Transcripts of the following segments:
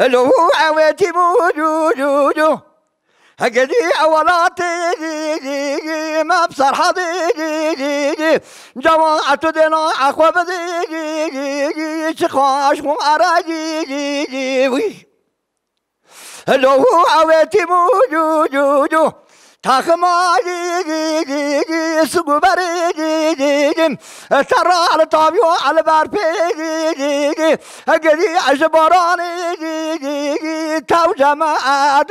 لو عواتي موجودو هقدي أولاتي ما بصر حضي جماعة دينا أخوة بدي شخاش مراجي لو عواتي موجودو تاخماجي سقوبري ترى على طابيو على باربي هقدي عجبراني تاو جماعة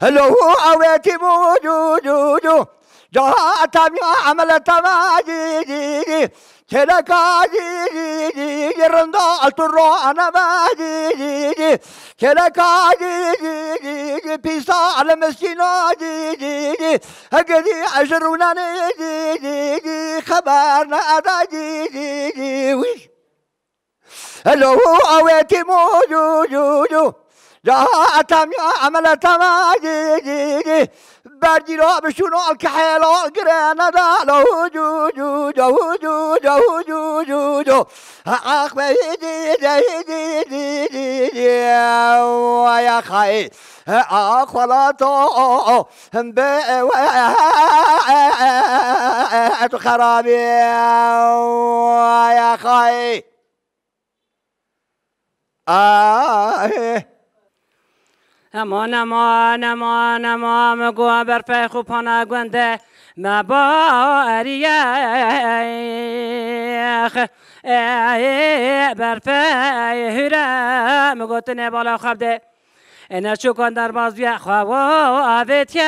لو عواتي موجودو جاء تاميو عمل تماجي كلا كاجي رندا الترو أنا باجي كلا كاجي بيسا على مسكينا جي هقدي عشرونا جي خبرنا أداجي لو أويتي موجودو جاء تاميو عمل تماجي برجيرا بشونو الكحيلو قرانا لو جو اخ بيدي يا خاي اخ ولا تو خرابي يا خاي اما مگو برفه خوب پانا گنده مباریخ برفه هره مگو تنه بالا خواب ده اینا چوکان در باز بیا خواه آویت یخ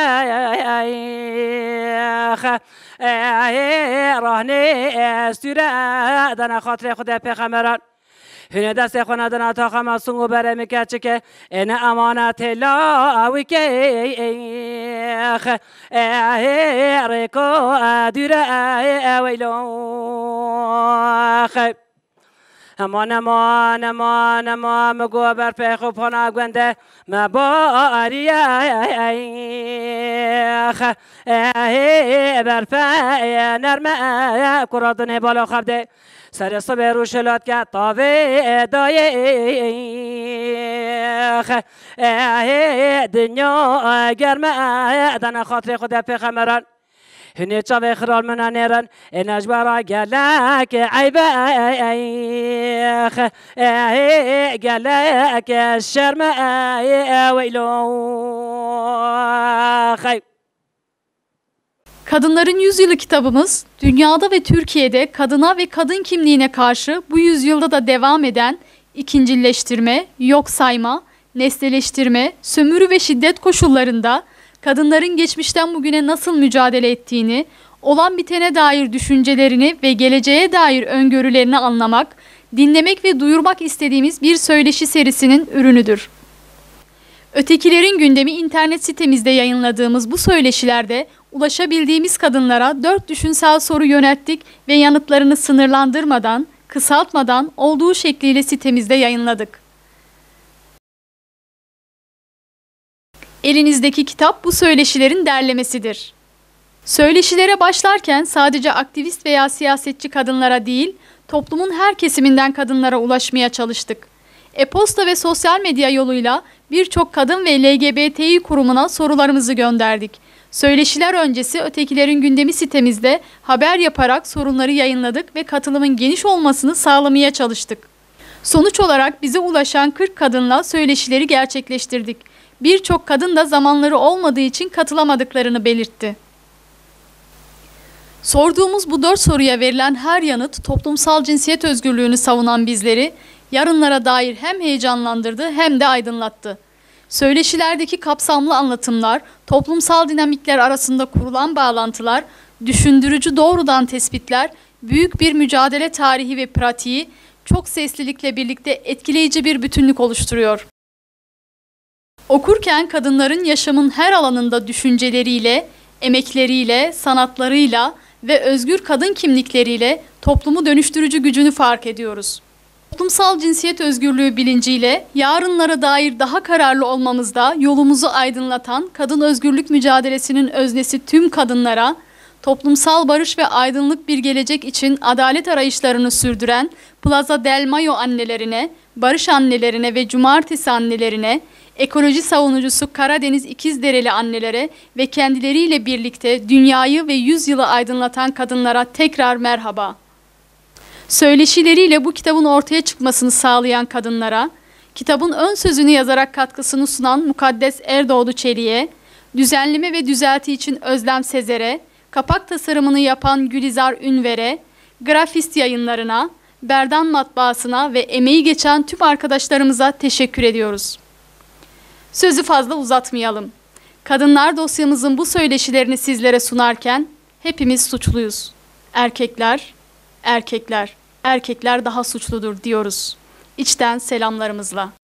راهنه استوره دانا خاطر خود پیغمبران هنه دست خونه دانا تا خما سونگو بره میکرد چه که این امانت لاوی که ریکو دوره ویلوخ اما مگو بر پیخو پانا گنده مباریخ بر پی نرمه کرادنه بالا خبده سر صبح رو شلات که تاوه دایخ دنیا گرمه دن خاطر خود پیغمبران هنی چاوه خرال منا نیرن این اجبارا گلک عیبایخ گلک شرم ویلو خیب Kadınların Yüzyılı kitabımız, dünyada ve Türkiye'de kadına ve kadın kimliğine karşı bu yüzyılda da devam eden ikincilleştirme, yok sayma, nesneleştirme, sömürü ve şiddet koşullarında kadınların geçmişten bugüne nasıl mücadele ettiğini, olan bitene dair düşüncelerini ve geleceğe dair öngörülerini anlamak, dinlemek ve duyurmak istediğimiz bir söyleşi serisinin ürünüdür. Ötekilerin gündemi internet sitemizde yayınladığımız bu söyleşilerde ulaşabildiğimiz kadınlara 4 düşünsel soru yönelttik ve yanıtlarını sınırlandırmadan, kısaltmadan olduğu şekliyle sitemizde yayınladık. Elinizdeki kitap bu söyleşilerin derlemesidir. Söyleşilere başlarken sadece aktivist veya siyasetçi kadınlara değil, toplumun her kesiminden kadınlara ulaşmaya çalıştık. E-posta ve sosyal medya yoluyla birçok kadın ve LGBTİ kurumuna sorularımızı gönderdik. Söyleşiler öncesi Ötekilerin Gündemi sitemizde haber yaparak sorunları yayınladık ve katılımın geniş olmasını sağlamaya çalıştık. Sonuç olarak bize ulaşan 40 kadınla söyleşileri gerçekleştirdik. Birçok kadın da zamanları olmadığı için katılamadıklarını belirtti. Sorduğumuz bu 4 soruya verilen her yanıt toplumsal cinsiyet özgürlüğünü savunan bizleri yarınlara dair hem heyecanlandırdı hem de aydınlattı. Söyleşilerdeki kapsamlı anlatımlar, toplumsal dinamikler arasında kurulan bağlantılar, düşündürücü doğrudan tespitler, büyük bir mücadele tarihi ve pratiği çok seslilikle birlikte etkileyici bir bütünlük oluşturuyor. Okurken kadınların yaşamın her alanında düşünceleriyle, emekleriyle, sanatlarıyla ve özgür kadın kimlikleriyle toplumu dönüştürücü gücünü fark ediyoruz. Toplumsal cinsiyet özgürlüğü bilinciyle yarınlara dair daha kararlı olmamızda yolumuzu aydınlatan kadın özgürlük mücadelesinin öznesi tüm kadınlara, toplumsal barış ve aydınlık bir gelecek için adalet arayışlarını sürdüren Plaza del Mayo annelerine, barış annelerine ve cumartesi annelerine, ekoloji savunucusu Karadeniz İkizdereli annelere ve kendileriyle birlikte dünyayı ve yüzyılı aydınlatan kadınlara tekrar merhaba. Söyleşileriyle bu kitabın ortaya çıkmasını sağlayan kadınlara, kitabın ön sözünü yazarak katkısını sunan Mukaddes Erdoğdu Çelik'e, düzenleme ve düzelti için Özlem Sezer'e, kapak tasarımını yapan Gülizar Ünver'e, Grafist Yayınlarına, Berdan Matbaası'na ve emeği geçen tüm arkadaşlarımıza teşekkür ediyoruz. Sözü fazla uzatmayalım. Kadınlar dosyamızın bu söyleşilerini sizlere sunarken hepimiz suçluyuz. Erkekler daha suçludur diyoruz. İçten selamlarımızla.